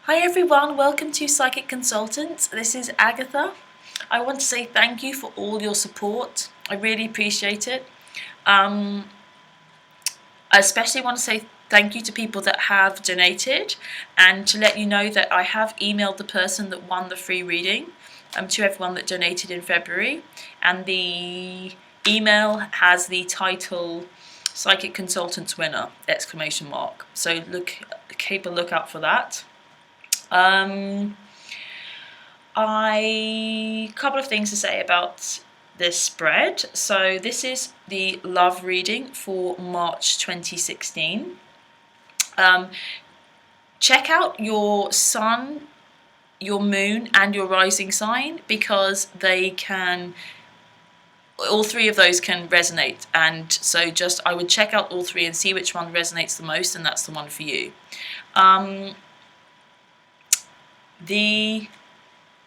Hi everyone, welcome to Psychic Consultants. This is Agatha. I want to say thank you for all your support. I really appreciate it. I especially want to say thank you to people that have donated, and to let you know that I have emailed the person that won the free reading to everyone that donated in February, and the email has the title Psychic Consultants Winner ! So keep a lookout for that. Couple of things to say about this spread. So this is the love reading for March 2016. Check out your sun, your moon, and your rising sign, because all three of those can resonate, and so I would check out all three and see which one resonates the most, and that's the one for you.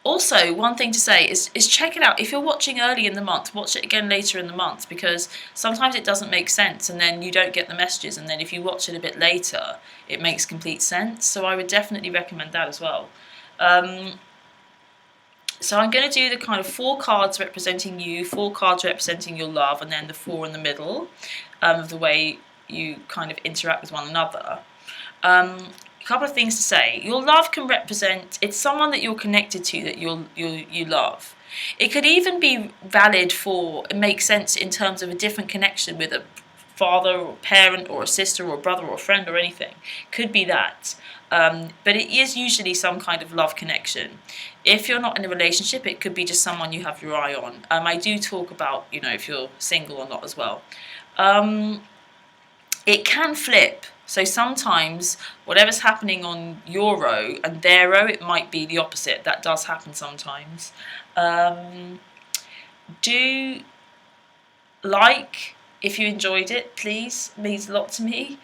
Also, one thing to say is check it out. If you're watching early in the month, watch it again later in the month, because sometimes it doesn't make sense and then you don't get the messages, and then if you watch it a bit later, it makes complete sense. So I would definitely recommend that as well. So I'm going to do the kind of 4 cards representing you, 4 cards representing your love, and then the 4 in the middle of the way you kind of interact with one another. A couple of things to say. Your love can represent, it's someone that you're connected to, that you love. It could even be valid for, it makes sense in terms of a different connection with a father or parent or a sister or a brother or a friend or anything. Could be that. But it is usually some kind of love connection. If you're not in a relationship, it could be just someone you have your eye on. I do talk about, if you're single or not as well. It can flip. So sometimes whatever's happening on your row and their row, it might be the opposite. That does happen sometimes. Do like, if you enjoyed it, please. It means a lot to me.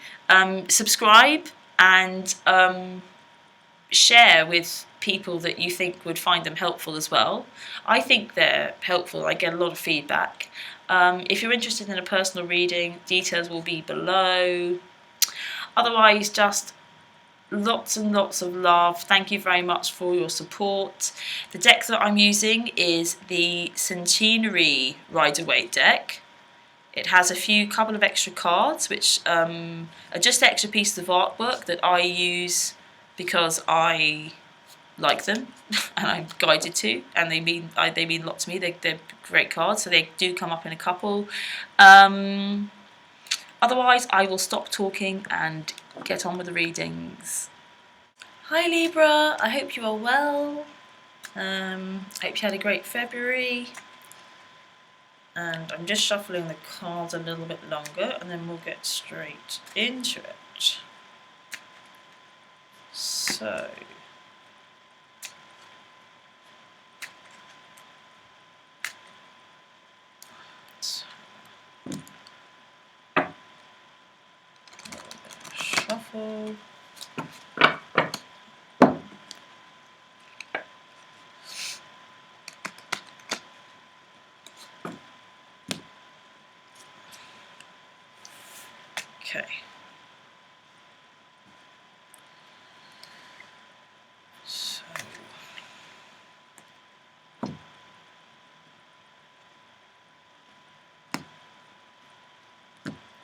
Subscribe and share with people that you think would find them helpful as well. I think they're helpful. I get a lot of feedback. If you're interested in a personal reading, details will be below. Otherwise, just lots and lots of love. Thank you very much for your support. The deck that I'm using is the Centenary Rider-Waite deck. It has a couple of extra cards, which are just extra pieces of artwork that I use because I like them and I'm guided to, and they mean a lot to me. They're great cards, so they do come up in a couple. Otherwise, I will stop talking and get on with the readings. Hi Libra, I hope you are well. Hope you had a great February. And I'm just shuffling the cards a little bit longer, and then we'll get straight into it. So, shuffle. Okay. So,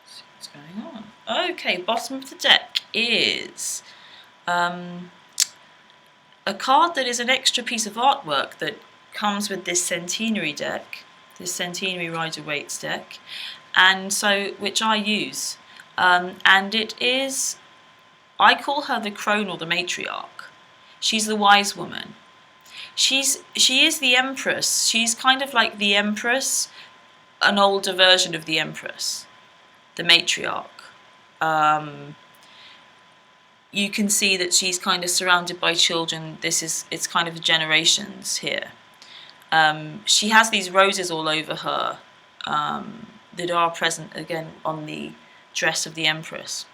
see what's going on. Okay, bottom of the deck is a card that is an extra piece of artwork that comes with this Centenary deck, this Centenary Rider-Waite deck, and so which I use. And it is, I call her the crone or the matriarch. She's the wise woman. She is the empress. She's kind of like the empress, an older version of the empress, the matriarch. You can see that she's kind of surrounded by children. It's kind of generations here. She has these roses all over her that are present again on the dress of the empress.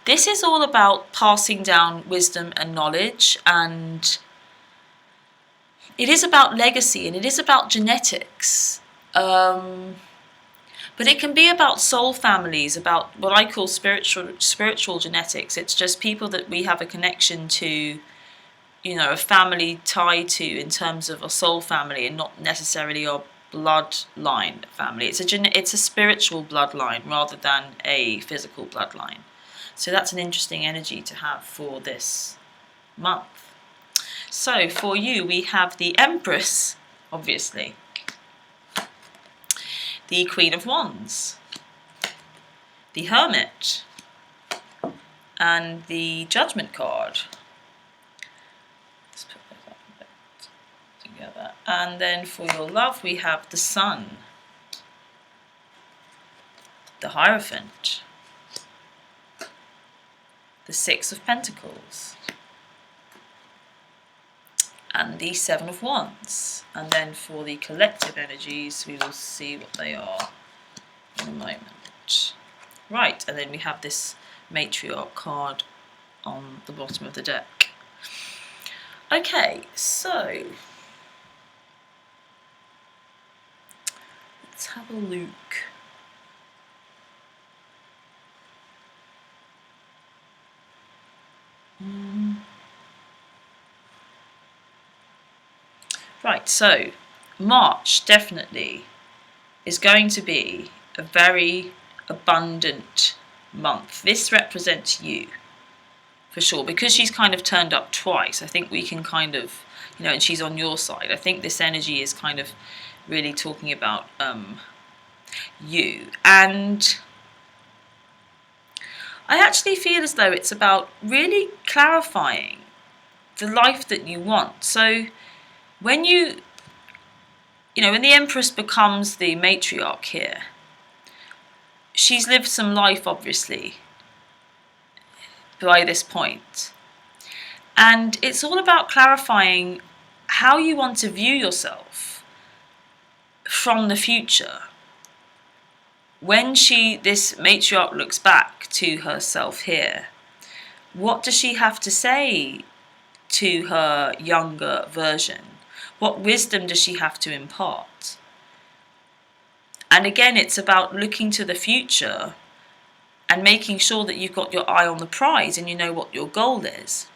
This is all about passing down wisdom and knowledge, and it is about legacy, and it is about genetics. But But it can be about soul families, about what I call spiritual genetics. It's just people that we have a connection to, a family tie to in terms of a soul family, and not necessarily our bloodline family. It's a spiritual bloodline rather than a physical bloodline. So that's an interesting energy to have for this month. So for you, we have the Empress, obviously, the Queen of Wands, the Hermit, and the Judgment card. Let's put those up a bit together. And then for your love, we have the Sun, the Hierophant, the Six of Pentacles, and the Seven of Wands. And then for the collective energies, we will see what they are in a moment. Right, and then we have this Matriarch card on the bottom of the deck. Okay, so let's have a look. Right, so March definitely is going to be a very abundant month. This represents you, for sure, because she's kind of turned up twice. I think we can kind of, and she's on your side. I think this energy is kind of really talking about you. And I actually feel as though it's about really clarifying the life that you want. So when when the Empress becomes the matriarch here, she's lived some life, obviously, by this point. And it's all about clarifying how you want to view yourself from the future. When this matriarch looks back to herself here, what does she have to say to her younger version? What wisdom does she have to impart? And again, it's about looking to the future and making sure that you've got your eye on the prize and you know what your goal is.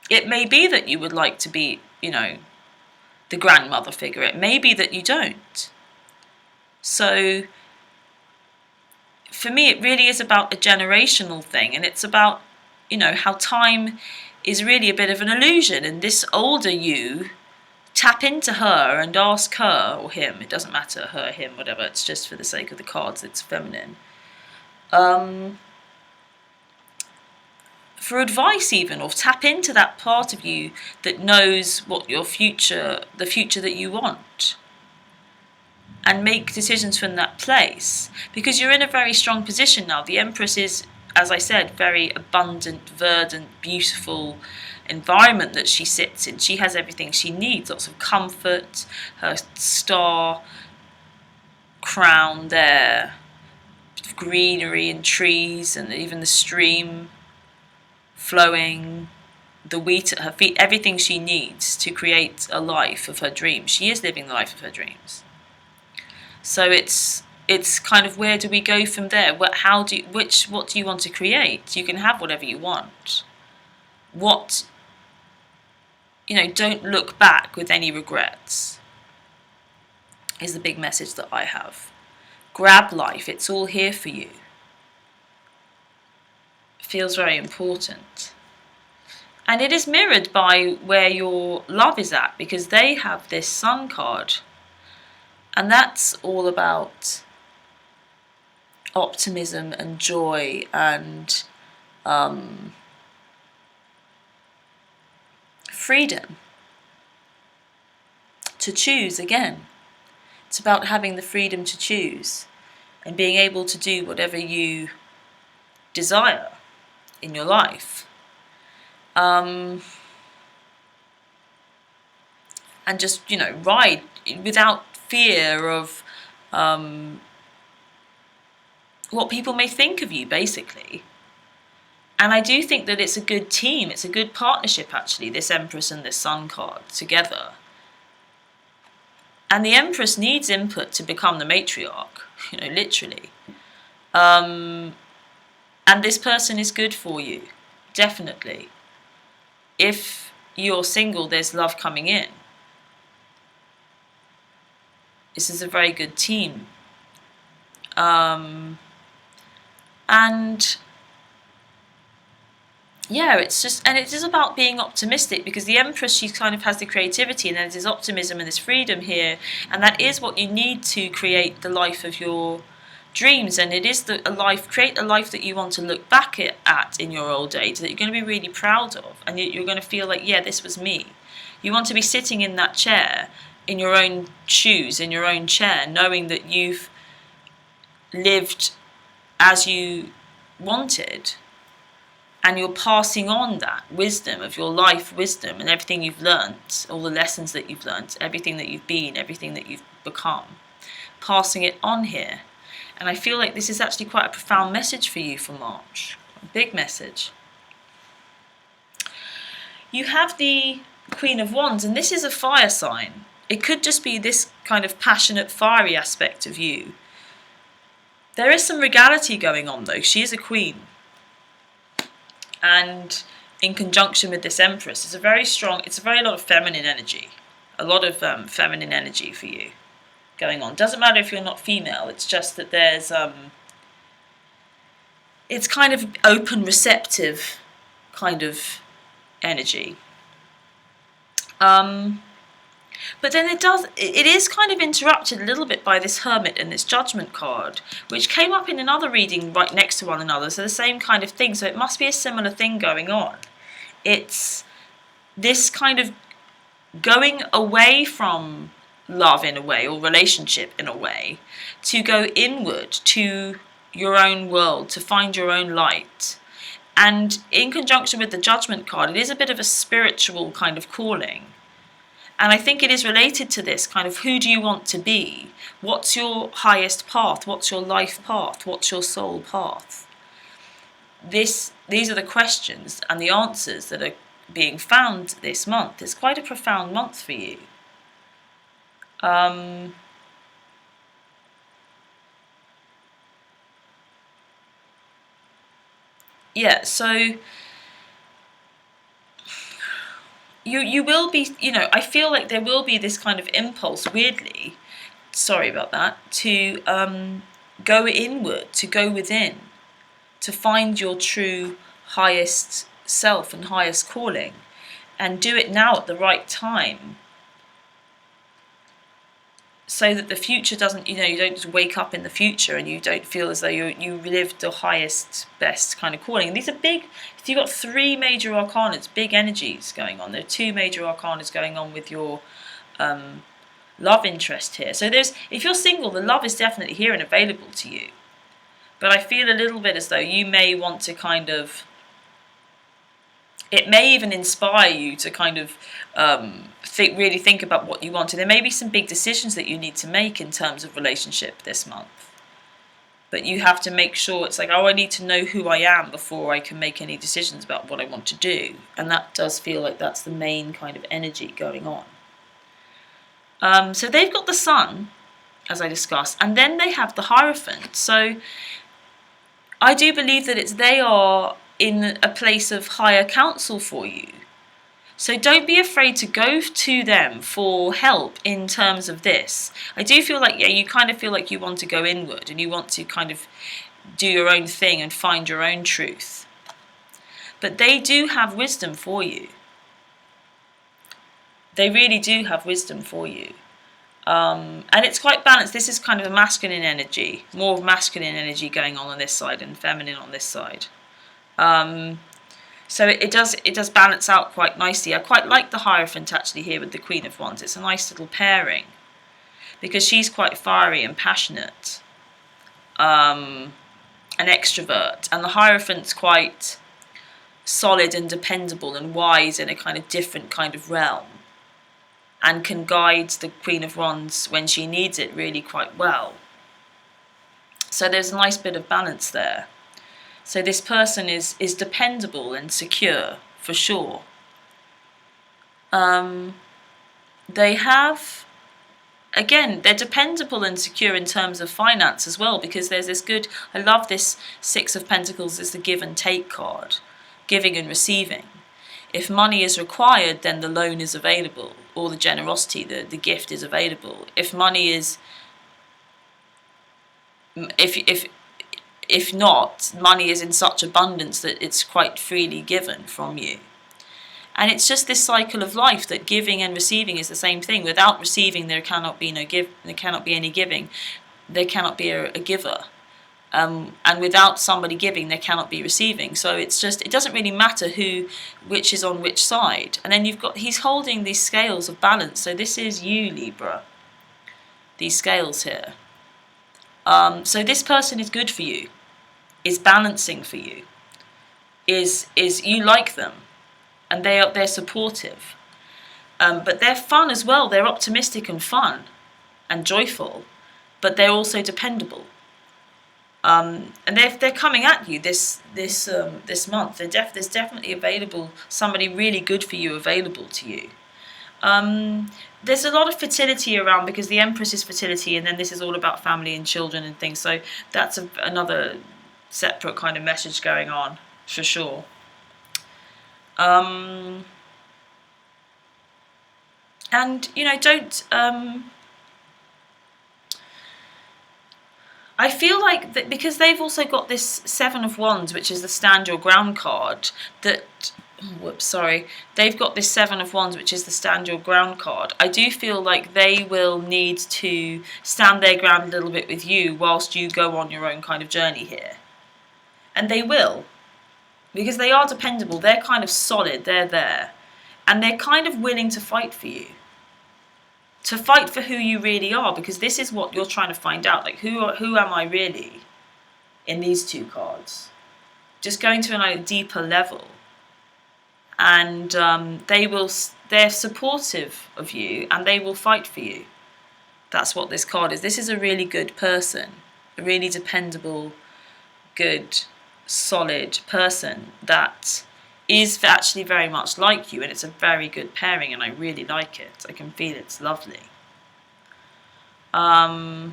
It may be that you would like to be, the grandmother figure. It may be that you don't. So for me, it really is about a generational thing, and it's about, how time is really a bit of an illusion, and this older you, tap into her and ask her, or him, it doesn't matter, her, him, whatever, it's just for the sake of the cards, it's feminine, for advice even, or tap into that part of you that knows what the future that you want, and make decisions from that place, because you're in a very strong position now. The Empress is, as I said, very abundant, verdant, beautiful environment that she sits in. She has everything she needs, lots of comfort, her star crown there, greenery and trees, and even the stream flowing, the wheat at her feet, everything she needs to create a life of her dreams. She is living the life of her dreams. So it's kind of, where do we go from there? What do you want to create? You can have whatever you want. Don't look back with any regrets, is the big message that I have. Grab life, it's all here for you. It feels very important. And it is mirrored by where your love is at, because they have this Sun card. And that's all about optimism and joy and freedom to choose again. It's about having the freedom to choose and being able to do whatever you desire in your life. And just, ride without fear of what people may think of you, basically. And I do think that it's a good team, it's a good partnership, actually, this Empress and this Sun card together. And the Empress needs input to become the matriarch. literally. And this person is good for you, definitely. If you're single, there's love coming in. This is a very good team. And yeah, it's just, and it is about being optimistic, because the Empress, she kind of has the creativity, and there's this optimism and this freedom here, and that is what you need to create the life of your dreams. And it is create a life that you want to look back at in your old age, that you're going to be really proud of, and you're going to feel like, yeah, this was me. You want to be sitting in that chair, in your own shoes, in your own chair, knowing that you've lived as you wanted, and you're passing on that wisdom of your life wisdom and everything you've learnt, all the lessons that you've learnt, everything that you've been, everything that you've become, passing it on here. And I feel like this is actually quite a profound message for you for March, a big message. You have the Queen of Wands, and this is a fire sign. It could just be this kind of passionate, fiery aspect of you. There is some regality going on, though. She is a queen. And in conjunction with this Empress, it's a very lot of feminine energy. A lot of feminine energy for you going on. Doesn't matter if you're not female, it's just that there's it's kind of open, receptive kind of energy. But then it is kind of interrupted a little bit by this Hermit and this Judgment card, which came up in another reading right next to one another, so the same kind of thing, so it must be a similar thing going on. It's this kind of going away from love in a way, or relationship in a way, to go inward to your own world, to find your own light. And in conjunction with the Judgment card, it is a bit of a spiritual kind of calling. And I think it is related to this kind of, who do you want to be? What's your highest path? What's your life path? What's your soul path? These are the questions and the answers that are being found this month. It's quite a profound month for you. Yeah, so you will be, I feel like there will be this kind of impulse, weirdly, sorry about that, to go inward, to go within, to find your true highest self and highest calling, and do it now at the right time, so that the future doesn't, you don't just wake up in the future and you don't feel as though you lived the highest, best kind of calling. And these are big, if you've got 3 major arcanas, big energies going on. There are 2 major arcanas going on with your love interest here. So if you're single, the love is definitely here and available to you. But I feel a little bit as though you may want to kind of, it may even inspire you to kind of really think about what you want. And there may be some big decisions that you need to make in terms of relationship this month. But you have to make sure, it's like, I need to know who I am before I can make any decisions about what I want to do. And that does feel like that's the main kind of energy going on. So they've got the Sun, as I discussed, and then they have the Hierophant. So I do believe that they are in a place of higher counsel for you. So don't be afraid to go to them for help in terms of this. I do feel like, you kind of feel like you want to go inward and you want to kind of do your own thing and find your own truth. But they do have wisdom for you. They really do have wisdom for you. And it's quite balanced. This is kind of a masculine energy, more of masculine energy going on this side and feminine on this side. So it does balance out quite nicely. I quite like the Hierophant actually here with the Queen of Wands. It's a nice little pairing because she's quite fiery and passionate, an extrovert, and the Hierophant's quite solid and dependable and wise in a kind of different kind of realm, and can guide the Queen of Wands when she needs it really quite well. So there's a nice bit of balance there. So this person is dependable and secure, for sure. They have again, they're dependable and secure in terms of finance as well, because there's this good, I love this Six of Pentacles is the give and take card, giving and receiving. If money is required, then the loan is available, or the generosity, the gift is available. If money is, if not, money is in such abundance that it's quite freely given from you. And it's just this cycle of life that giving and receiving is the same thing. Without receiving, there cannot be there cannot be any giving. There cannot be a giver. And without somebody giving, there cannot be receiving. So it's just, it doesn't really matter which is on which side. And then he's holding these scales of balance. So this is you, Libra. These scales here. So this person is good for you, is balancing for you, is you like them, and they're supportive. But they're fun as well. They're optimistic and fun and joyful, but they're also dependable. And they're coming at you this month. There's definitely somebody really good for you available to you. There's a lot of fertility around, because the Empress is fertility, and then this is all about family and children and things. So that's another separate kind of message going on for sure. And don't. I feel like that because they've also got this Seven of Wands, which is the stand your ground card, they've got this Seven of Wands, which is the stand your ground card. I do feel like they will need to stand their ground a little bit with you whilst you go on your own kind of journey here. And they will, because they are dependable, they're kind of solid, they're there. And they're kind of willing to fight for you. To fight for who you really are, because this is what you're trying to find out. Like, who am I really in these two cards? Just going to a deeper level. And they're supportive of you, and they will fight for you. That's what this card is. This is a really good person, a really dependable, good, solid person that is actually very much like you, and it's a very good pairing, and I really like it. I can feel it's lovely. They're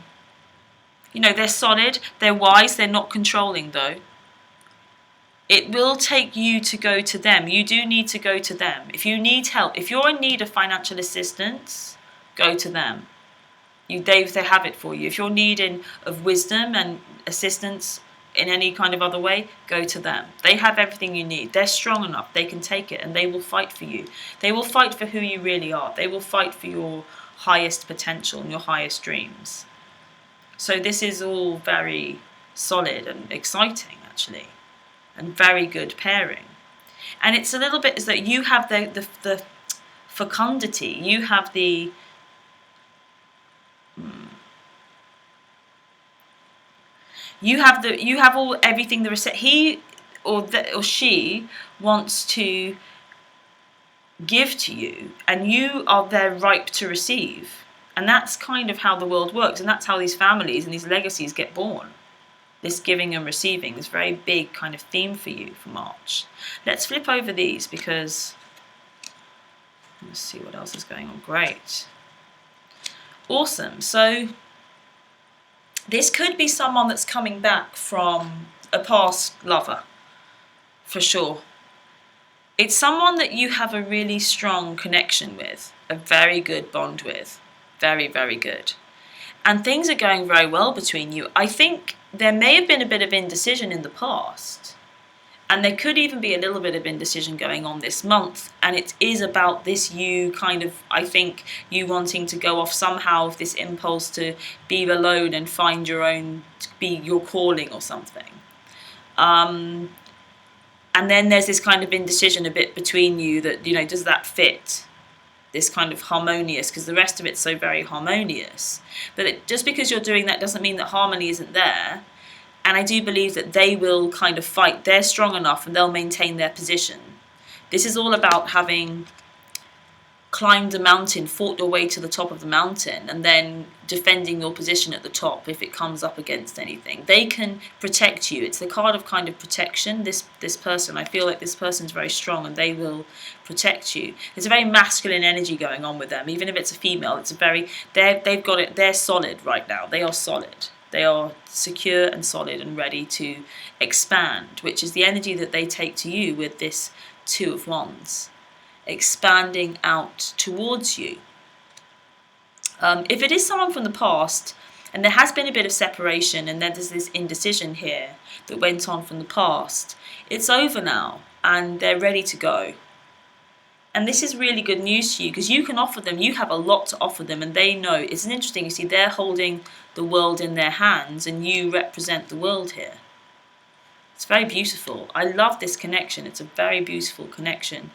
solid, they're wise, they're not controlling though. It will take you to go to them. You do need to go to them. If you need help, if you're in need of financial assistance, go to them. They have it for you. If you're needing of wisdom and assistance in any kind of other way, go to them. They have everything you need. They're strong enough. They can take it, and they will fight for you. They will fight for who you really are. They will fight for your highest potential and your highest dreams. So this is all very solid and exciting, actually, and very good pairing. And it's a little bit as though you have the fecundity. You have the You have everything. He or she wants to give to you, and you are there ripe to receive. And that's kind of how the world works, and that's how these families and these legacies get born. This giving and receiving, this very big kind of theme for you for March. Let's flip over these, because let's see what else is going on. Great. Awesome. So this could be someone that's coming back from a past lover, for sure. It's someone that you have a really strong connection with, a very good bond with. Very, very good. And things are going very well between you. I think there may have been a bit of indecision in the past, and there could even be a little bit of indecision going on this month. And it is about this you kind of, I think, you wanting to go off somehow with this impulse to be alone and find your own, to be your calling or something. And then there's this kind of indecision a bit between you that, does that fit? This kind of harmonious, because the rest of it's so very harmonious. But just because you're doing that doesn't mean that harmony isn't there. And I do believe that they will kind of fight. They're strong enough and they'll maintain their position. This is all about having climbed a mountain, fought your way to the top of the mountain, and then defending your position at the top if it comes up against anything. They can protect you. It's the card of kind of protection. This person, I feel like this person's very strong and they will protect you. There's a very masculine energy going on with them. Even if it's a female, it's a very, they've got it, they're solid right now. They are solid. They are secure and solid and ready to expand, which is the energy that they take to you with this Two of Wands, expanding out towards you. If it is someone from the past, and there has been a bit of separation, and then there's this indecision here that went on from the past, it's over now, and they're ready to go. And this is really good news to you, because you can offer them, you have a lot to offer them, and they know. It's interesting, you see, they're holding the world in their hands, and you represent the world here. It's very beautiful. I love this connection. It's a very beautiful connection.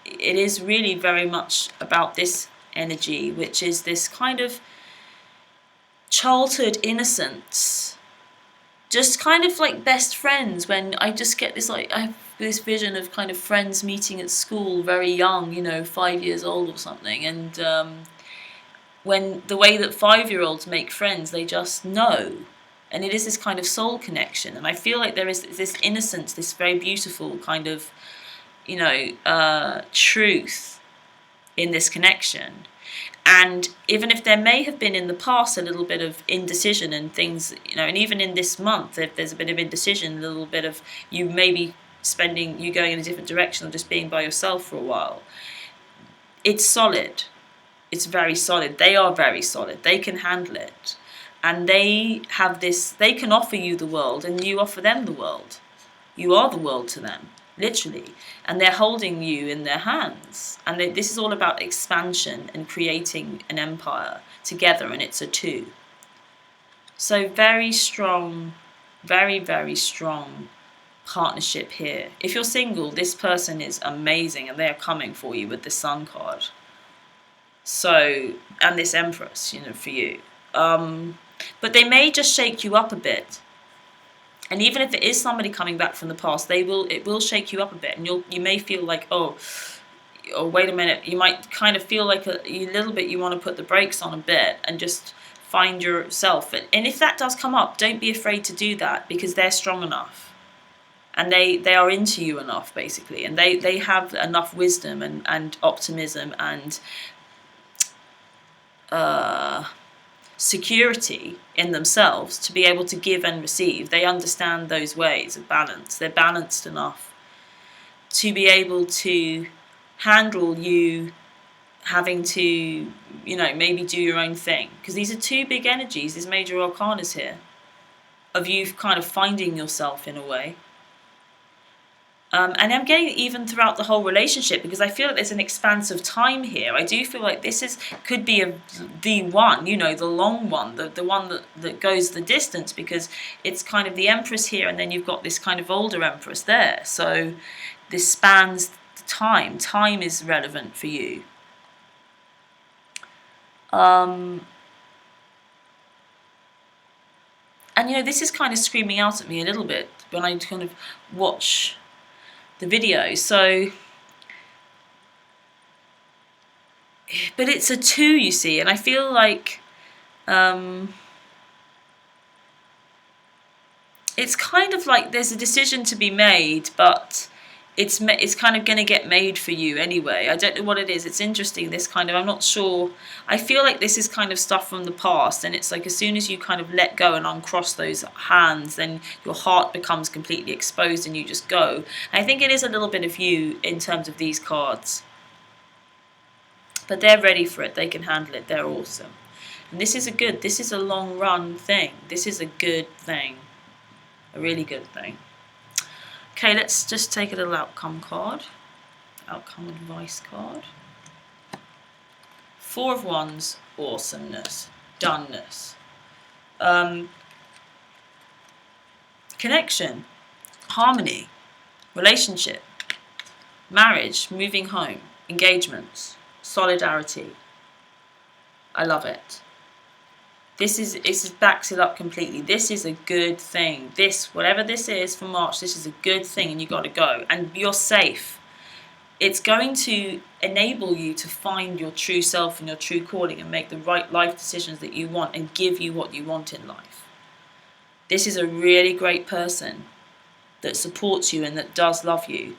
It is really very much about this energy, which is this kind of childhood innocence, just kind of like best friends. When I just get this, like, I have this vision of kind of friends meeting at school very young, 5 years old or something, and when the way that 5-year-olds make friends, they just know, and it is this kind of soul connection. And I feel like there is this innocence, this very beautiful kind of truth in this connection. And even if there may have been in the past a little bit of indecision and things, and even in this month, if there's a bit of indecision, a little bit of you maybe you going in a different direction or just being by yourself for a while, it's solid. It's very solid. They are very solid. They can handle it. And they have this, they can offer you the world and you offer them the world. You are the world to them, literally. And they're holding you in their hands. And this is all about expansion and creating an empire together, and it's a two. So very strong, very, very strong partnership here. If you're single, this person is amazing and they're coming for you with the Sun card. So, and this Empress, for you. But they may just shake you up a bit. And even if it is somebody coming back from the past, it will shake you up a bit, and you may feel like, oh, wait a minute. You might kind of feel like a little bit. You want to put the brakes on a bit and just find yourself. And if that does come up, don't be afraid to do that, because they're strong enough, and they are into you enough, basically, and they have enough wisdom and optimism and security in themselves to be able to give and receive. They understand those ways of balance. They're balanced enough to be able to handle you having to, maybe do your own thing. Because these are two big energies, these major arcanas here, of you kind of finding yourself in a way. And I'm getting even throughout the whole relationship, because I feel like there's an expanse of time here. I do feel like this could be the one, the long one, the one that goes the distance, because it's kind of the Empress here, and then you've got this kind of older Empress there. So this spans the time. Time is relevant for you. And this is kind of screaming out at me a little bit when I kind of watch the video. So, but it's a two, you see, and I feel like it's kind of like there's a decision to be made, but it's kind of going to get made for you anyway. I don't know what it is. It's interesting, this kind of, I'm not sure. I feel like this is kind of stuff from the past, and it's like as soon as you kind of let go and uncross those hands, then your heart becomes completely exposed and you just go. And I think it is a little bit of you in terms of these cards. But they're ready for it. They can handle it. They're awesome. And this is a long run thing. This is a good thing. A really good thing. Okay, let's just take a little outcome card. Outcome advice card. Four of Wands, awesomeness, doneness. Connection, harmony, relationship, marriage, moving home, engagements, solidarity. I love it. This backs it up completely. This is a good thing. Whatever this is for March, this is a good thing, and you got to go. And you're safe. it's going to enable you to find your true self and your true calling and make the right life decisions that you want and give you what you want in life. This is a really great person that supports you and that does love you.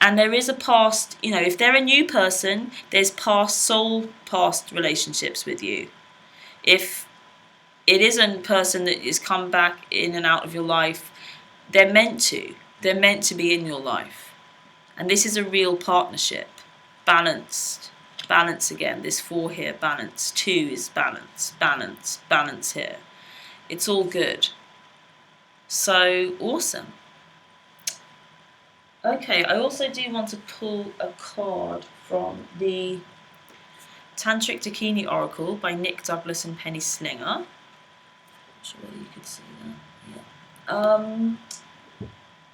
And there is a past, if they're a new person, there's past relationships with you. If it is a person that has come back in and out of your life, they're meant to be in your life. And this is a real partnership. Balanced. Balance again. There's 4 here. Balance. 2 is balance. Balance here. It's all good. So awesome. Okay, I also do want to pull a card from the Tantric Dakini Oracle by Nick Douglas and Penny Slinger. I'm not sure whether you could see that. Yeah.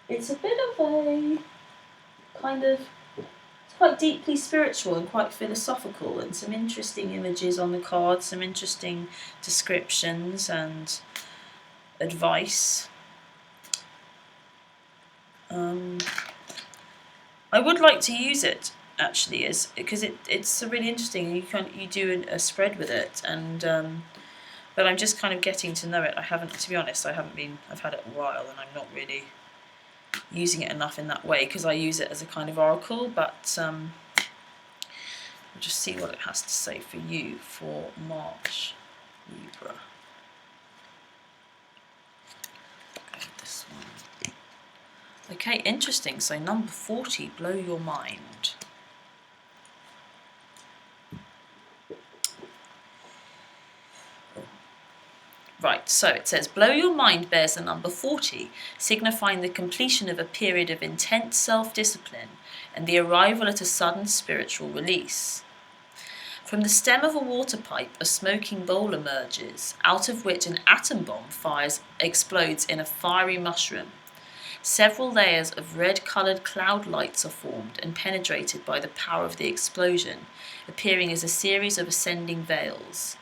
It's a bit of a kind of, it's quite deeply spiritual and quite philosophical, and some interesting images on the card, some interesting descriptions and advice. I would like to use it actually, because it's really interesting. You do a spread with it, and but I'm just kind of getting to know it. To be honest, I've had it a while, and I'm not really using it enough in that way because I use it as a kind of oracle. But we'll just see what it has to say for you for March, Libra. This one. Okay, interesting. So number 40, blow your mind. Right, so it says, blow your mind bears the number 40, signifying the completion of a period of intense self-discipline and the arrival at a sudden spiritual release. From the stem of a water pipe, a smoking bowl emerges, out of which an atom bomb explodes in a fiery mushroom. Several layers of red-coloured cloud lights are formed and penetrated by the power of the explosion, appearing as a series of ascending veils.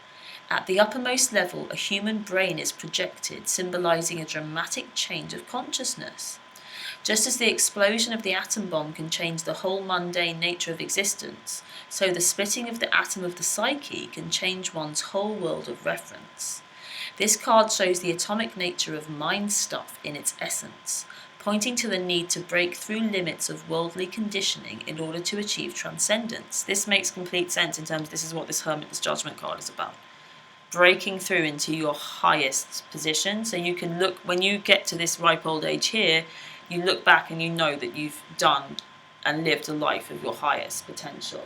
At the uppermost level, a human brain is projected, symbolising a dramatic change of consciousness. Just as the explosion of the atom bomb can change the whole mundane nature of existence, so the splitting of the atom of the psyche can change one's whole world of reference. This card shows the atomic nature of mind stuff in its essence, pointing to the need to break through limits of worldly conditioning in order to achieve transcendence. This makes complete sense in terms of this is what this Hermit's Judgment card is about. Breaking through into your highest position, so you can look, when you get to this ripe old age here, you look back and you know that you've done and lived a life of your highest potential.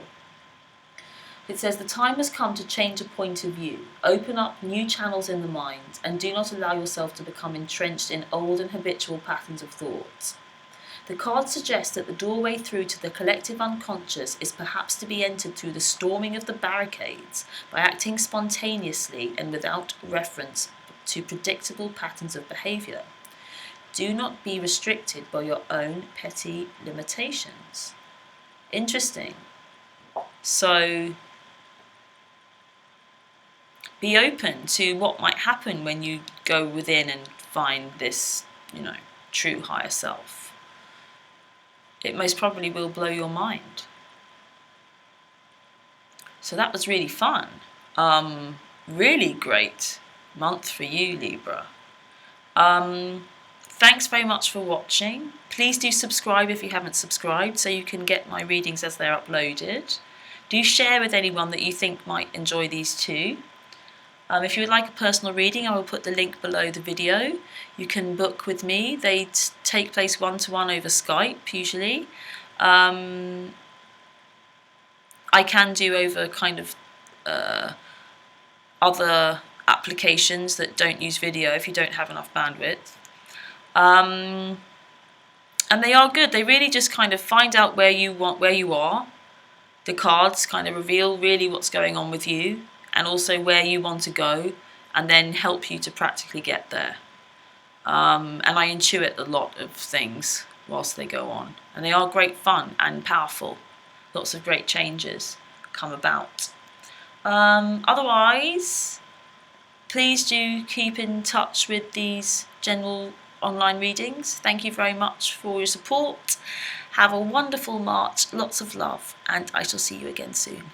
It says the time has come to change a point of view, open up new channels in the mind, and do not allow yourself to become entrenched in old and habitual patterns of thought. The card suggests that the doorway through to the collective unconscious is perhaps to be entered through the storming of the barricades by acting spontaneously and without reference to predictable patterns of behaviour. Do not be restricted by your own petty limitations. Interesting. So, be open to what might happen when you go within and find this, true higher self. It most probably will blow your mind. So that was really fun. Really great month for you, Libra. Thanks very much for watching. Please do subscribe if you haven't subscribed so you can get my readings as they're uploaded. Do share with anyone that you think might enjoy these too. If you would like a personal reading, I will put the link below the video. You can book with me. They take place one-to-one over Skype, usually. I can do over kind of other applications that don't use video if you don't have enough bandwidth. And they are good. They really just kind of find out where you are. The cards kind of reveal really what's going on with you, and also where you want to go, and then help you to practically get there. And I intuit a lot of things whilst they go on. And they are great fun and powerful. Lots of great changes come about. Otherwise, please do keep in touch with these general online readings. Thank you very much for your support. Have a wonderful March, lots of love, and I shall see you again soon.